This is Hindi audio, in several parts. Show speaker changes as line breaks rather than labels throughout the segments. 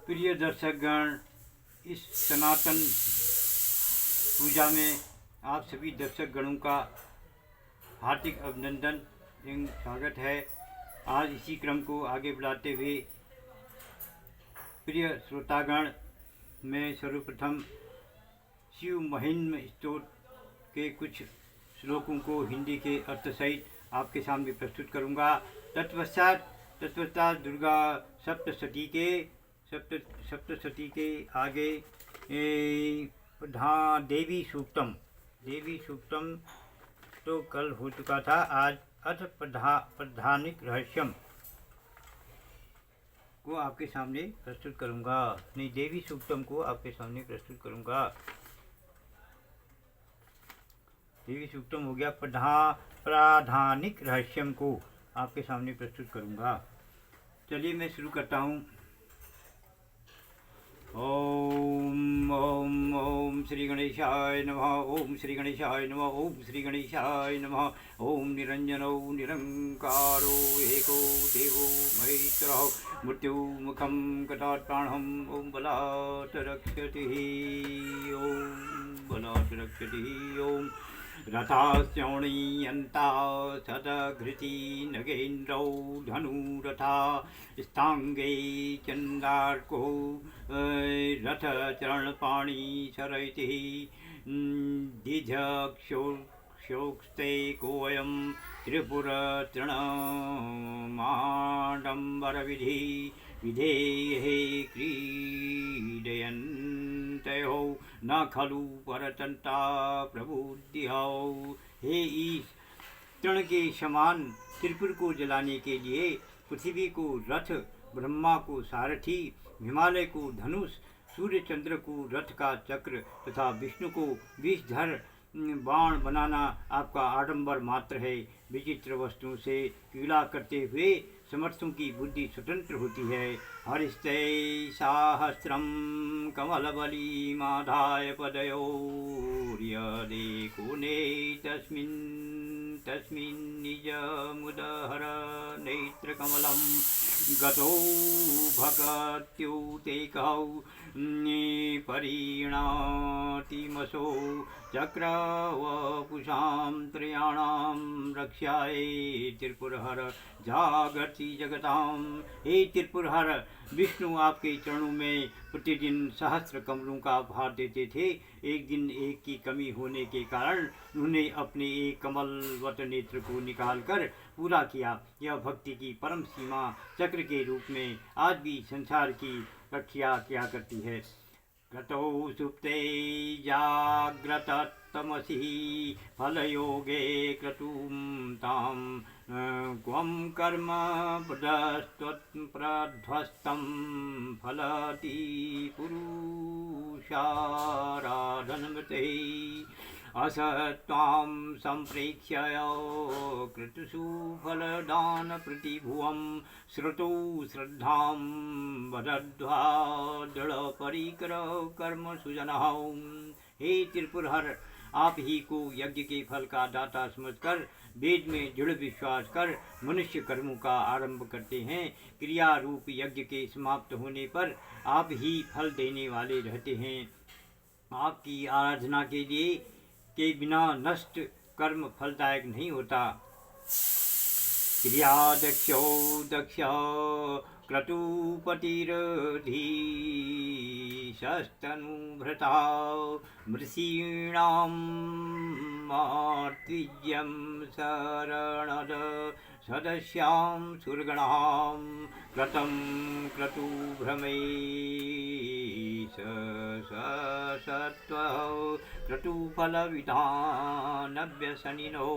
प्रिय दर्शकगण, इस सनातन पूजा में आप सभी दर्शक गणों का हार्दिक अभिनंदन एवं स्वागत है। आज इसी क्रम को आगे बढ़ाते हुए प्रिय श्रोतागण, मैं सर्वप्रथम शिव महिम्न स्तोत्र के कुछ श्लोकों को हिंदी के अर्थ सहित आपके सामने प्रस्तुत करूंगा। तत्पश्चात दुर्गा सप्तशती के आगे देवी सूक्तम तो कल हो चुका था। आज अथ प्रधानिक रहस्यम को आपके सामने प्रस्तुत करूंगा। नहीं, देवी सूक्तम को आपके सामने प्रस्तुत करूंगा। देवी सूक्तम हो गया, प्राधानिक रहस्यम को आपके सामने प्रस्तुत करूंगा। चलिए मैं शुरू करता हूँ। ओम ओम ओम श्री गणेशाय नमः। ओम श्री गणेशाय नमः। ओम श्री गणेशाय नमः। ओम निरंजनो निरंकारो एको देवो महेश्वरः मृत्युमुखं कटात्प्राणम् ओम बलात् रक्षति। ओम बलात् रक्षति। ओम रथास्योणीयन्ता सदघृति नगेन्द्रौ धनुरथा स्थांगे चंदार्को रथचरणपाणि शरैति दिझक्षोक्स्ते कोऽयं त्रिपुरतृणमाडम्बरविधि विधेये क्रीडयन्तयो न खलु परतन्ता प्रबुद्धियो। हे ईश, तृण के समान त्रिपुर को जलाने के लिए पृथ्वी को रथ, ब्रह्मा को सारथी, हिमालय को धनुष, सूर्य चंद्र को रथ का चक्र तथा विष्णु को विषधर बाण बनाना आपका आडंबर मात्र है। विचित्र वस्तुओं से पीड़ा करते हुए समर्थों की बुद्धि स्वतंत्र होती है। हरिस्ते सहस्रम कमलबलीमाधाय पदयोर्यदेकोने तस्मिन् निजमुदहर नेत्रकमलं गतो भगत्युतेकौ परिणातिमसो चक्रवपुषां त्रयाणां रक्षाय त्रिपुरहर जागर्ति जगताम। हे त्रिपुरहर, विष्णु आपके चरणों में प्रतिदिन सहस्त्र कमलों का भार देते थे। एक दिन एक की कमी होने के कारण उन्होंने अपने एक कमलवत नेत्र को निकालकर पूरा किया। यह भक्ति की परम सीमा चक्र के रूप में आज भी संसार की रक्षा किया करती है। गतौ सुप्ते जाग्रततमसि फलयोगे क्रतुं तां क्वं कर्म प्रध्वस्तं फलति पुरुषाराधनमते। असत्वां सम्प्रेक्ष्य कृतसु फलदानप्रतिभुवं श्रुतौ श्रद्धां वदध्वा दृढपरिकर कर्म सुजनः। हे त्रिपुरहर, आप ही को यज्ञ के फल का दाता समझकर वेद में दृढ़ विश्वास कर मनुष्य कर्मों का आरंभ करते हैं। क्रिया रूप यज्ञ के समाप्त होने पर आप ही फल देने वाले रहते हैं। आपकी आराधना के लिए के बिना नष्ट कर्म फलदायक नहीं होता। क्रिया दक्षो दक्ष क्रतुपतिरधीशस्तनुभृता मृषीणां मार्तिज्यं शरणद सदस्यां सुरगणां कृतं क्रतुभ्रमैः सत्त्वः क्रतुफलविधानव्यसनिनो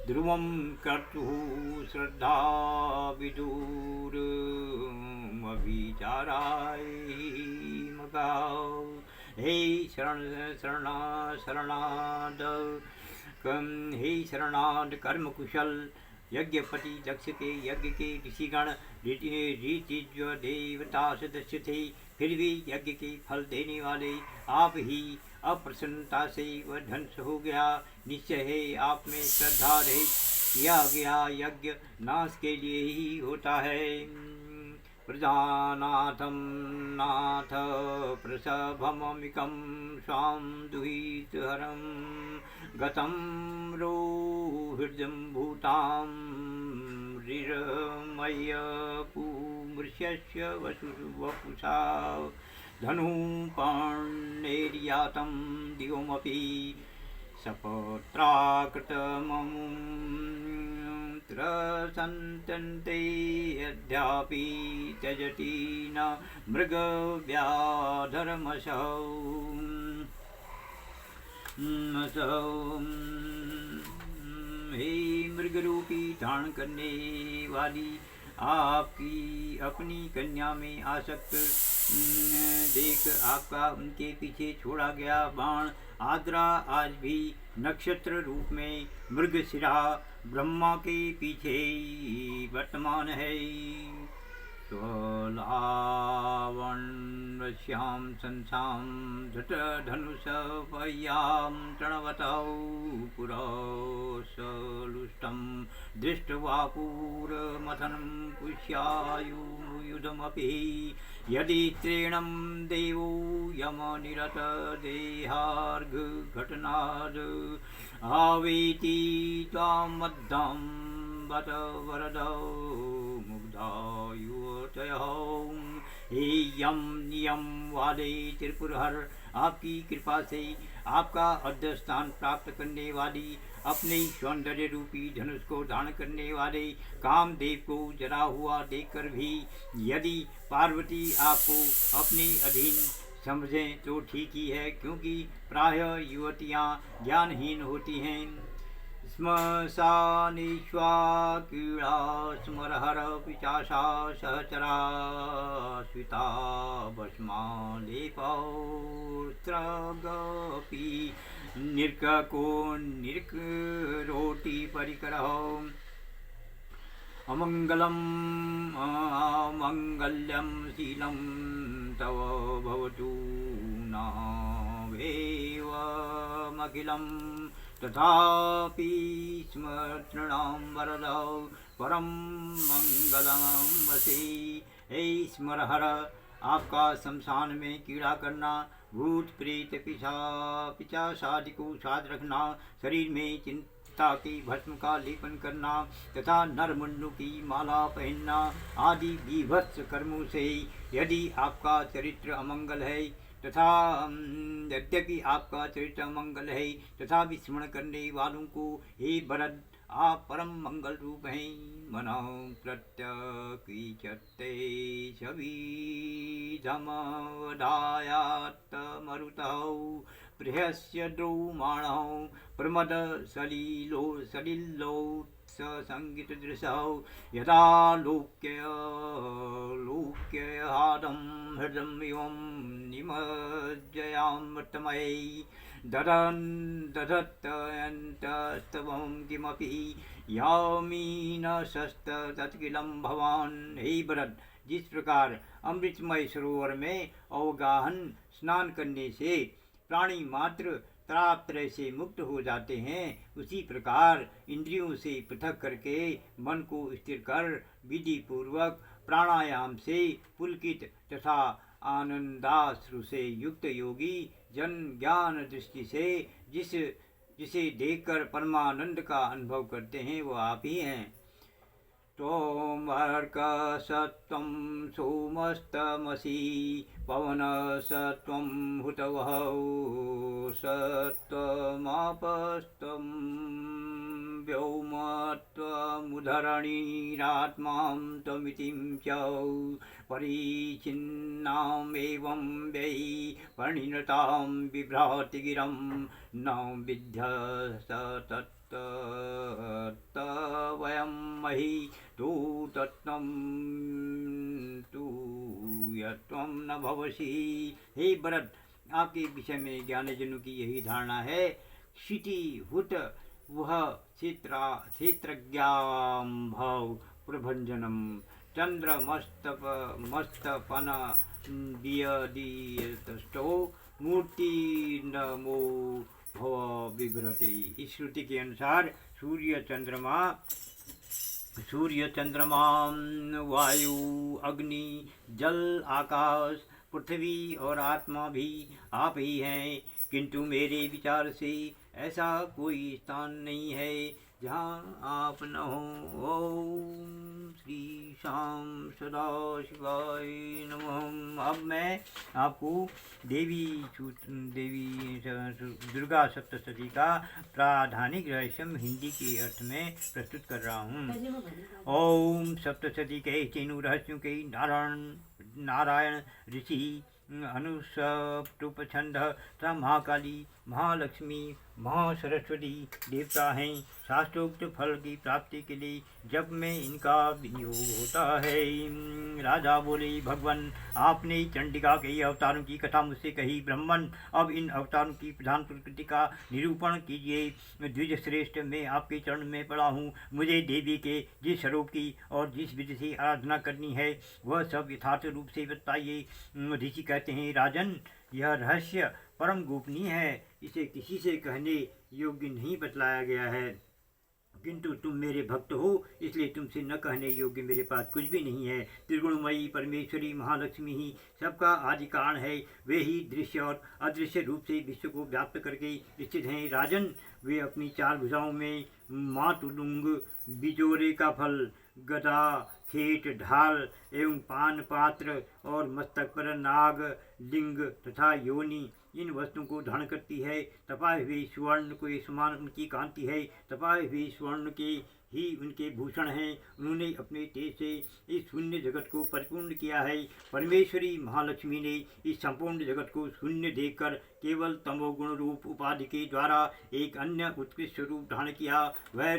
ध्रुवं कर्तुः श्रद्धा विदुरमभिचाराय मगाौ। हे शरणाद कर्म कुशल यज्ञपति दक्ष के यज्ञ के ऋषिगण रीतिज्व देवता सदस्य थे, फिर भी यज्ञ के फल देने वाले आप ही अप्रसन्नता से वह ध्वंस हो गया। निश्चय है आप में श्रद्धा रहित किया गया यज्ञ नाश के लिए ही होता है। प्रजानाथं नाथ प्रसभममिकं स्वां दुहितहरं गतं रोहृदं भूतां ऋरमय्य पुमृष्यस्य वपुषा धनुपाण्डेर्यातं दिवमपि सपत्राकृतममुत्र सन्तन्ते यद्यापि त्यजति न मृगव्याधर्मसौ हे मृगरूपी धारण करने वाली आपकी अपनी कन्या में आसक्त देख आपका उनके पीछे छोड़ा गया बाण आद्रा आज भी नक्षत्र रूप में मृगशिरा ब्रह्मा के पीछे वर्तमान है। स्वलावण्यश्यां संसां धृतधनुषपय्यां तृणवतौ पुरसलुष्टं दृष्ट्वा पूरमथनं पुष्यायुयुधमपि यदि त्रीणं देवो यमनिरतदेहार्घघटनाद् आवेति त्वां मद्दां बत वरदौ हे यम नियम वादे त्रिपुरहर आपकी कृपा से आपका अध्य स्थान प्राप्त करने वाली अपने सौंदर्य रूपी धनुष को धारण करने वाले कामदेव को जरा हुआ देखकर भी यदि पार्वती आपको अपने अधीन समझें तो ठीक ही है, क्योंकि प्रायः युवतियाँ ज्ञानहीन होती हैं। श्मशानेष्वा क्रीड़ा स्मरहर पिचाशा सहचरा स्विता भस्मालेपौस्त्रगपि निर्को निर्करोति परिकरौ अमङ्गलम् अमङ्गल्यं शीलं तव भवतु नावेवमखिलं तथापि स्म तृणां वरदौ परं मंगलम वसे। हे स्मरहर आपका शमशान में कीड़ा करना, भूत प्रेत पिशाचादि को साथ रखना, शरीर में चिंता की भस्म का लेपन करना तथा नरमुंडों की माला पहनना आदि विभत्स कर्मों से यदि आपका चरित्र अमंगल है तथा यद्यपि आपका चरित्र अमंगल है तथा विस्मरण करने वालों को हे भरत आप परम मंगल रूप हैं। मनो प्रत्यकीचते छविधमवधायात् मरुतौ प्रियस्य द्रौमाणौ प्रमद सलिलोत्स संगीत दृशौ यदा लोक्यहादं हृदमिवं निमज्जयामृतमये दधत्यन्तस्तवं किमपि यामीनशस्त तत्किलं भवान्। हे भरत, जिस प्रकार अमृतमय सरोवर में अवगाहन स्नान करने से प्राणी मात्र त्रात्रय से मुक्त हो जाते हैं, उसी प्रकार इंद्रियों से पृथक करके मन को स्थिर कर विधि पूर्वक प्राणायाम से पुलकित तथा आनंदाश्रु से युक्त योगी जन ज्ञान दृष्टि से जिसे देखकर परमानंद का अनुभव करते हैं वो आप ही हैं। त्वमर्कसत्वं सोमस्तमसि पवनसत्वं हुतवहौ सत्वमापस्त्वं व्योमत्वमुधरणीरात्मां त्वमितिं च परिच्छिन्नामेवं वै परिणतां बिभ्रातिगिरं न विद्यस वयं मही तू तत्त्वं तू यत्त्वं न भवसि। हे भरत, आपके विषय में ज्ञानजनों की यही धारणा है। क्षिति हुत वह क्षेत्रज्ञाम्भव प्रभंजनम चंद्रमस्तपन दियदीयतष्टो मूर्ति नमो भव विभ्रते। इस श्रुति के अनुसार सूर्य चंद्रमा सूर्य चंद्रमा वायु अग्नि जल आकाश पृथ्वी और आत्मा भी आप ही हैं, किंतु मेरे विचार से ऐसा कोई स्थान नहीं है जहाँ आप न हो। ओम श्री शाम सदा शिवाय नमः। अब मैं आपको देवी दुर्गा सप्तशती का प्राधानिक रहस्यम हिंदी के अर्थ में प्रस्तुत कर रहा हूँ। ओम सप्तशती के तीनों रहस्यों के नारायण ऋषि अनुसप्तुपछंद तथा महाकाली महालक्ष्मी महासरस्वती देवता हैं। शास्त्रोक्त फल की प्राप्ति के लिए जब में इनका विनियोग होता है। राजा बोले, भगवान आपने चंडिका के अवतारों की कथा मुझसे कही। ब्राह्मण, अब इन अवतारों की प्रधान प्रकृति का निरूपण कीजिए। द्विज श्रेष्ठ, मैं आपके चरण में पड़ा हूँ। मुझे देवी के जिस स्वरूप की और जिस विधि से आराधना करनी है वह सब यथार्थ रूप से बताइए। ऋषि कहते हैं, राजन, यह रहस्य परम गोपनीय है, इसे किसी से कहने योग्य नहीं बतलाया गया है, किंतु तुम मेरे भक्त हो इसलिए तुमसे न कहने योग्य मेरे पास कुछ भी नहीं है। त्रिगुणमयी परमेश्वरी महालक्ष्मी ही सबका आदि कारण है। वे ही दृश्य और अदृश्य रूप से विश्व को व्याप्त करके स्थित हैं। राजन, वे अपनी चार भुजाओं में मातुलुंग, बिजोरे का फल, गदा, खेट, ढाल एवं पान पात्र और मस्तक पर नाग, लिंग तथा योनि इन वस्तुओं को धारण करती है। तपाए हुए स्वर्ण के समान उनकी कांति है। तपाए हुए स्वर्ण के ही उनके भूषण हैं। उन्होंने अपने तेज से इस शून्य जगत को परिपूर्ण किया है। परमेश्वरी महालक्ष्मी ने इस संपूर्ण जगत को शून्य देखकर केवल तमोगुण रूप उपाधि के द्वारा एक अन्य उत्कृष्ट रूप धारण किया। वह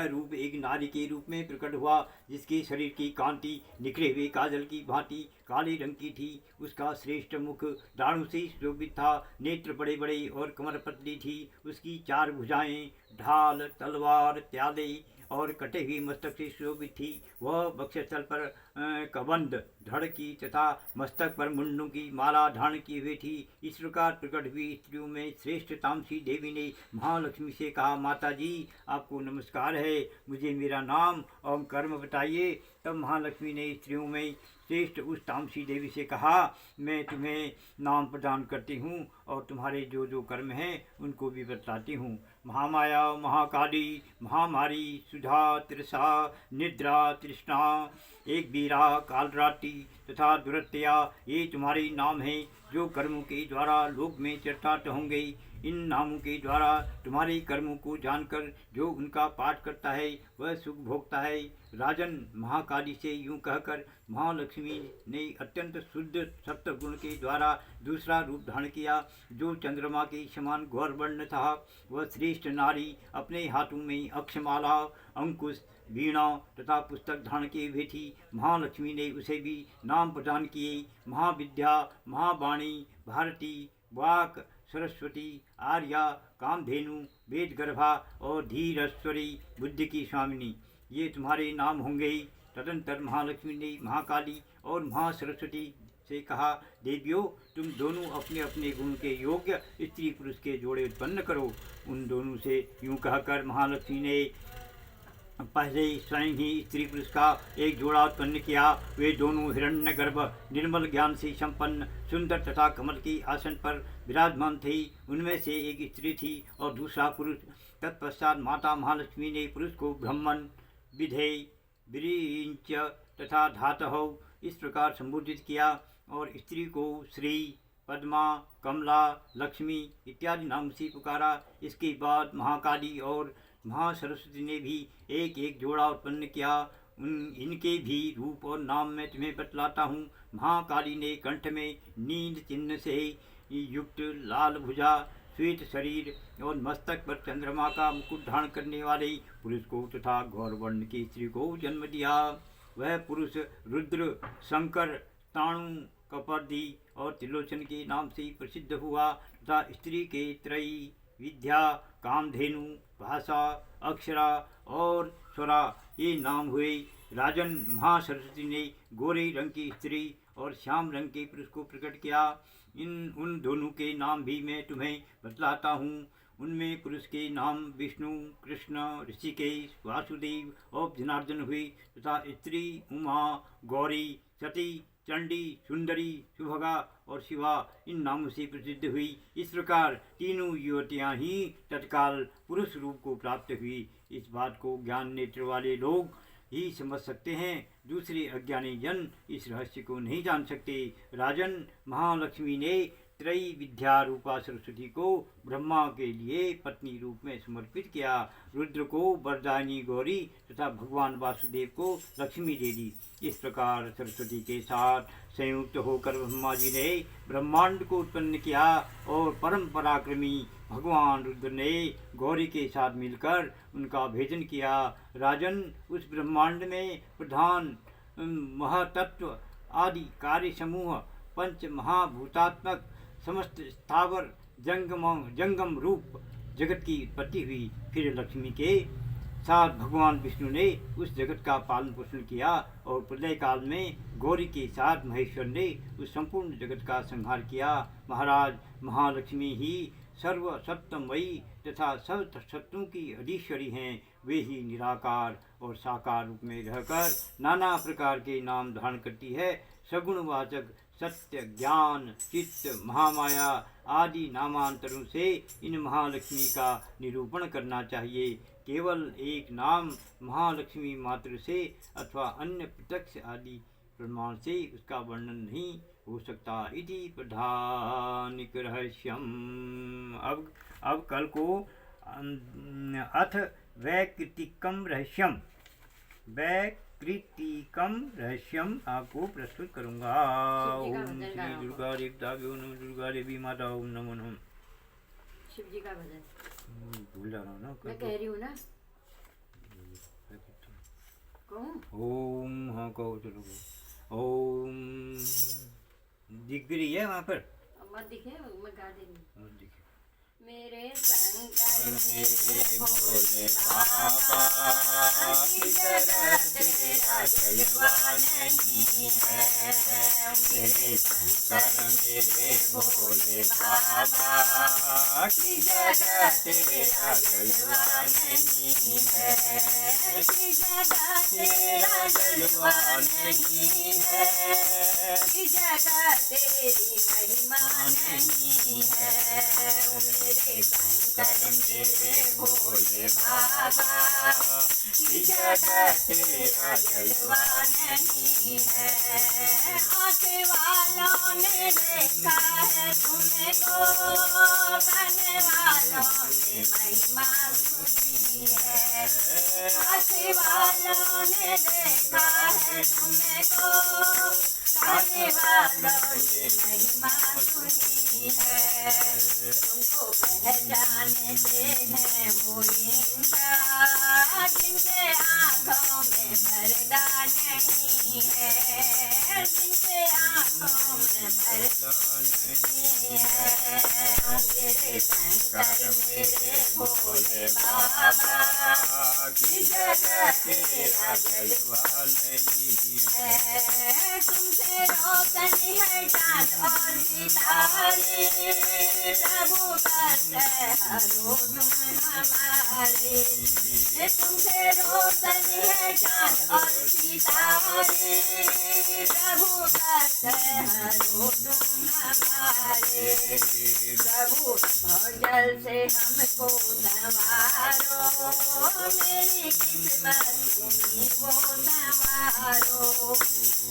रूप एक नारी के रूप में प्रकट हुआ, जिसके शरीर की कांति निखरे हुए काजल की भांति काले रंग की थी। उसका श्रेष्ठ मुख दाढ़ों से शोभित था, नेत्र बड़े बड़े और कमर पतली थी। उसकी चार भुजाएं ढाल, तलवार, त्याले और कटे हुए मस्तक से शोभित थी। वह वक्षस्थल पर कबंध, धड़ की तथा मस्तक पर मुंडों की माला धारण किए हुए थी। इस प्रकार प्रकट हुई स्त्रियों में श्रेष्ठ तामसी देवी ने महालक्ष्मी से कहा, माता जी, आपको नमस्कार है, मुझे मेरा नाम और कर्म बताइए। तब महालक्ष्मी ने स्त्रियों में श्रेष्ठ उस तामसी देवी से कहा, मैं तुम्हें नाम प्रदान करती हूँ और तुम्हारे जो जो कर्म हैं उनको भी बतलाती हूँ। महामाया, महाकाली, महामारी, सुधा, तृषा, निद्रा, तृष्णा, एक बीरा, कालरात्रि तथा दुरत्या, ये तुम्हारे नाम हैं जो कर्मों के द्वारा लोक में चर्चात होंगे। इन नामों के द्वारा तुम्हारे कर्मों को जानकर जो उनका पाठ करता है वह सुख भोगता है। राजन, महाकाली से यूं कहकर महालक्ष्मी ने अत्यंत शुद्ध सप्तगुण के द्वारा दूसरा रूप धारण किया, जो चंद्रमा के समान गौर वर्ण था। वह श्रेष्ठ नारी अपने हाथों में अक्षमाला, अंकुश, वीणा तथा पुस्तक धारण किए हुए थी। महालक्ष्मी ने उसे भी नाम प्रदान किए, महाविद्या, महावाणी, भारती, वाक, सरस्वती, आर्या, कामधेनु, वेदगर्भा और धीरेश्वरी, बुद्धि की स्वामिनी, ये तुम्हारे नाम होंगे। तदंतर महालक्ष्मी ने महाकाली और महासरस्वती से कहा, देवियों, तुम दोनों अपने अपने गुण के योग्य स्त्री पुरुष के जोड़े उत्पन्न करो। उन दोनों से यूं कहकर महालक्ष्मी ने पहले स्वयं ही स्त्री पुरुष का एक जोड़ा उत्पन्न किया। वे दोनों हिरण्यगर्भ, निर्मल ज्ञान से संपन्न, सुंदर तथा कमल की आसन पर विराजमान थे। उनमें से एक स्त्री थी और दूसरा पुरुष। तत्पश्चात माता महालक्ष्मी ने पुरुष को ब्रह्मन, विधे, विरिंच तथा धातहौ इस प्रकार संबोधित किया और स्त्री को श्री, पद्मा, कमला, लक्ष्मी इत्यादि नाम से पुकारा। इसके बाद महाकाली और महासरस्वती ने भी एक एक जोड़ा उत्पन्न किया। इनके भी रूप और नाम मैं तुम्हें बतलाता हूँ। महाकाली ने कंठ में नील चिन्ह से युक्त लाल भुजा, श्वेत शरीर और मस्तक पर चंद्रमा का मुकुट धारण करने वाले पुरुष को तथा गौर वर्ण की स्त्री को जन्म दिया। वह पुरुष रुद्र, शंकर, ताणु, कपर्दी और त्रिलोचन के नाम से प्रसिद्ध हुआ तथा स्त्री के त्रयी, विद्या, कामधेनु, भाषा, अक्षरा और स्वरा ये नाम हुए। राजन, महासरस्वती ने गोरे रंग की स्त्री और श्याम रंग के पुरुष को प्रकट किया। उन दोनों के नाम भी मैं तुम्हें बतलाता हूँ। उनमें पुरुष के नाम विष्णु, कृष्ण, ऋषिकेश, वासुदेव और जनार्दन हुए तथा स्त्री उमा, गौरी, सती, चंडी, सुंदरी, सुभगा और शिवा इन नामों से प्रसिद्ध हुई। इस प्रकार तीनों युवतियाँ ही तत्काल पुरुष रूप को प्राप्त हुई। इस बात को ज्ञान नेत्र वाले लोग ही समझ सकते हैं, दूसरे अज्ञानी जन इस रहस्य को नहीं जान सकते। राजन, महालक्ष्मी ने त्रयी विद्या रूपा सरस्वती को ब्रह्मा के लिए पत्नी रूप में समर्पित किया। रुद्र को वरदायिनी गौरी तथा भगवान वासुदेव को लक्ष्मी दे दी। इस प्रकार सरस्वती के साथ संयुक्त होकर ब्रह्मा जी ने ब्रह्मांड को उत्पन्न किया और परम पराक्रमी भगवान रुद्र ने गौरी के साथ मिलकर उनका भेदन किया। राजन, उस ब्रह्मांड में प्रधान महातत्व आदि कार्य समूह पंच महाभूतात्मक समस्त स्थावर जंगम रूप जगत की उत्पत्ति हुई। फिर लक्ष्मी के साथ भगवान विष्णु ने उस जगत का पालन पोषण किया और प्रलय काल में गौरी के साथ महेश्वर ने उस संपूर्ण जगत का संहार किया। महाराज, महालक्ष्मी ही सर्व सप्तमयी तथा सब सत्तों की अधीश्वरी हैं। वे ही निराकार और साकार रूप में रहकर नाना प्रकार के नाम धारण करती है। सगुणवाचक सत्य, ज्ञान, चित्त, महामाया आदि नामांतरों से इन महालक्ष्मी का निरूपण करना चाहिए। केवल एक नाम महालक्ष्मी मात्र से अथवा अन्य प्रत्यक्ष आदि प्रमाण से उसका वर्णन नहीं हो सकता। इति प्रधानिक रहस्यम। अब कल को अथ वैकृतिकम रहस्यम आपको प्रस्तुत करूँगा। ओम श्री दुर्गा देवताभ्यो नमः। दुर्गा देवी माता ओम नमो नमः।
शिव जी का भजन
भूल जा रहा हूँ ना,
मैं कह रही हूँ ना, कहूँ?
ओम, हाँ कहो, चलो ओम। दिख भी रही है वहाँ पर?
मत दिखे, मैं गा देंगी।
मत दिखे।
मेरे शंकर मेरे भोले
बाबा की जगह तेरा जलवा नहीं है। मेरे शंकर मेरे भोले बाबा की जगह तेरा जलवा नहीं है। की जगह तेरा जलवा नहीं है। की जगह तेरी महिमा नहीं है। मेरे शंकर मेरे भोले बाबा की जगह तेरा जलवा नहीं है। आँखें वालों ने देखा है तुम्हें तो बने वालों ने महिमा सुनी है। आँखें वालों ने देखा है तुम्हें तो बने वालों ने महिमा सुनी है। तुमको पहचानते हैं वो इंसान जिनके आँखों में पर्दा नहीं है। जिनके आँखों में पर्दा नहीं है। मेरे शंकर मेरे भोले बाबा की जगह तेरा जलवा नहीं है। तुमसे रोशनी है चाँद और सितारे, प्रभु करते हरो तुम हमारे। तुमसे रोशनी है चाँद और सितारे, प्रभु करते हरो तुम हमारे। प्रभु भवजल से हमको संवारो, मेरी किस्मत तुम्ही वो संवारो।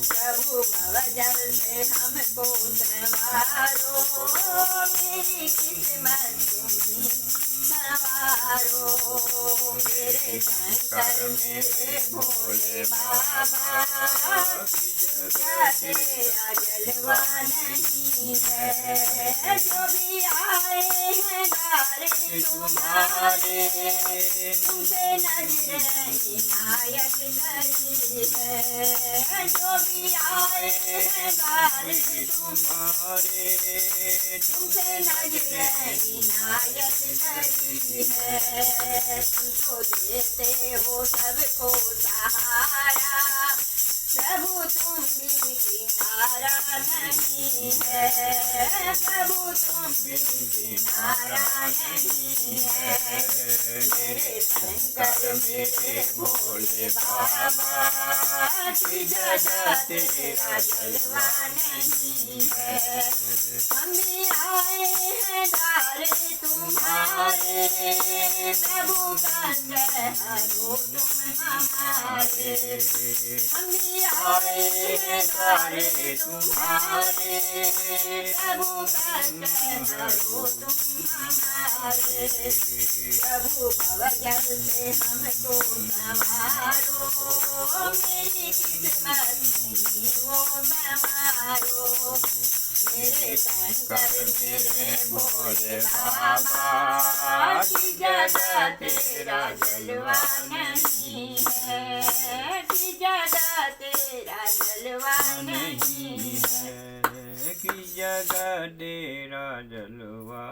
प्रभु भवजल से हमको संवारो, मेरी किस्मत तुम्ही संवारो। मेरे शंकर मेरे भोले बाबा तेरा जलवा नहीं है। जो भी आए हैं गारे तुम्हारे, तुमसे नजरें इनायत करी है। जो भी आए हैं गारे तुम्हारे, तुमसे नजरें इनायत करी है। तुम तो देते हो सबको सहारा, प्रभु तुम भी किनारा
नहीं है, प्रभु तुम बिन किनारा नहीं है। मेरे शंकर मेरे भोले बाबा, की जगह तेरा जलवा नहीं है। हम भी आए हैं द्वारे तुम्हारे, प्रभु कष्ट हरो तुम हमारे। हम भी आए हैं द्वारे तुम्हारे, प्रभु कष्ट हरो तुम हमारे। प्रभु भवजल से हमको संवारो, मेरी किस्मत नहीं वो संवारो। मेरे शंकर मेरे भोले बाबा, की जगह तेरा जलवा नहीं है, की जगह तेरा जलवा नहीं है,
की जगह तेरा जलवा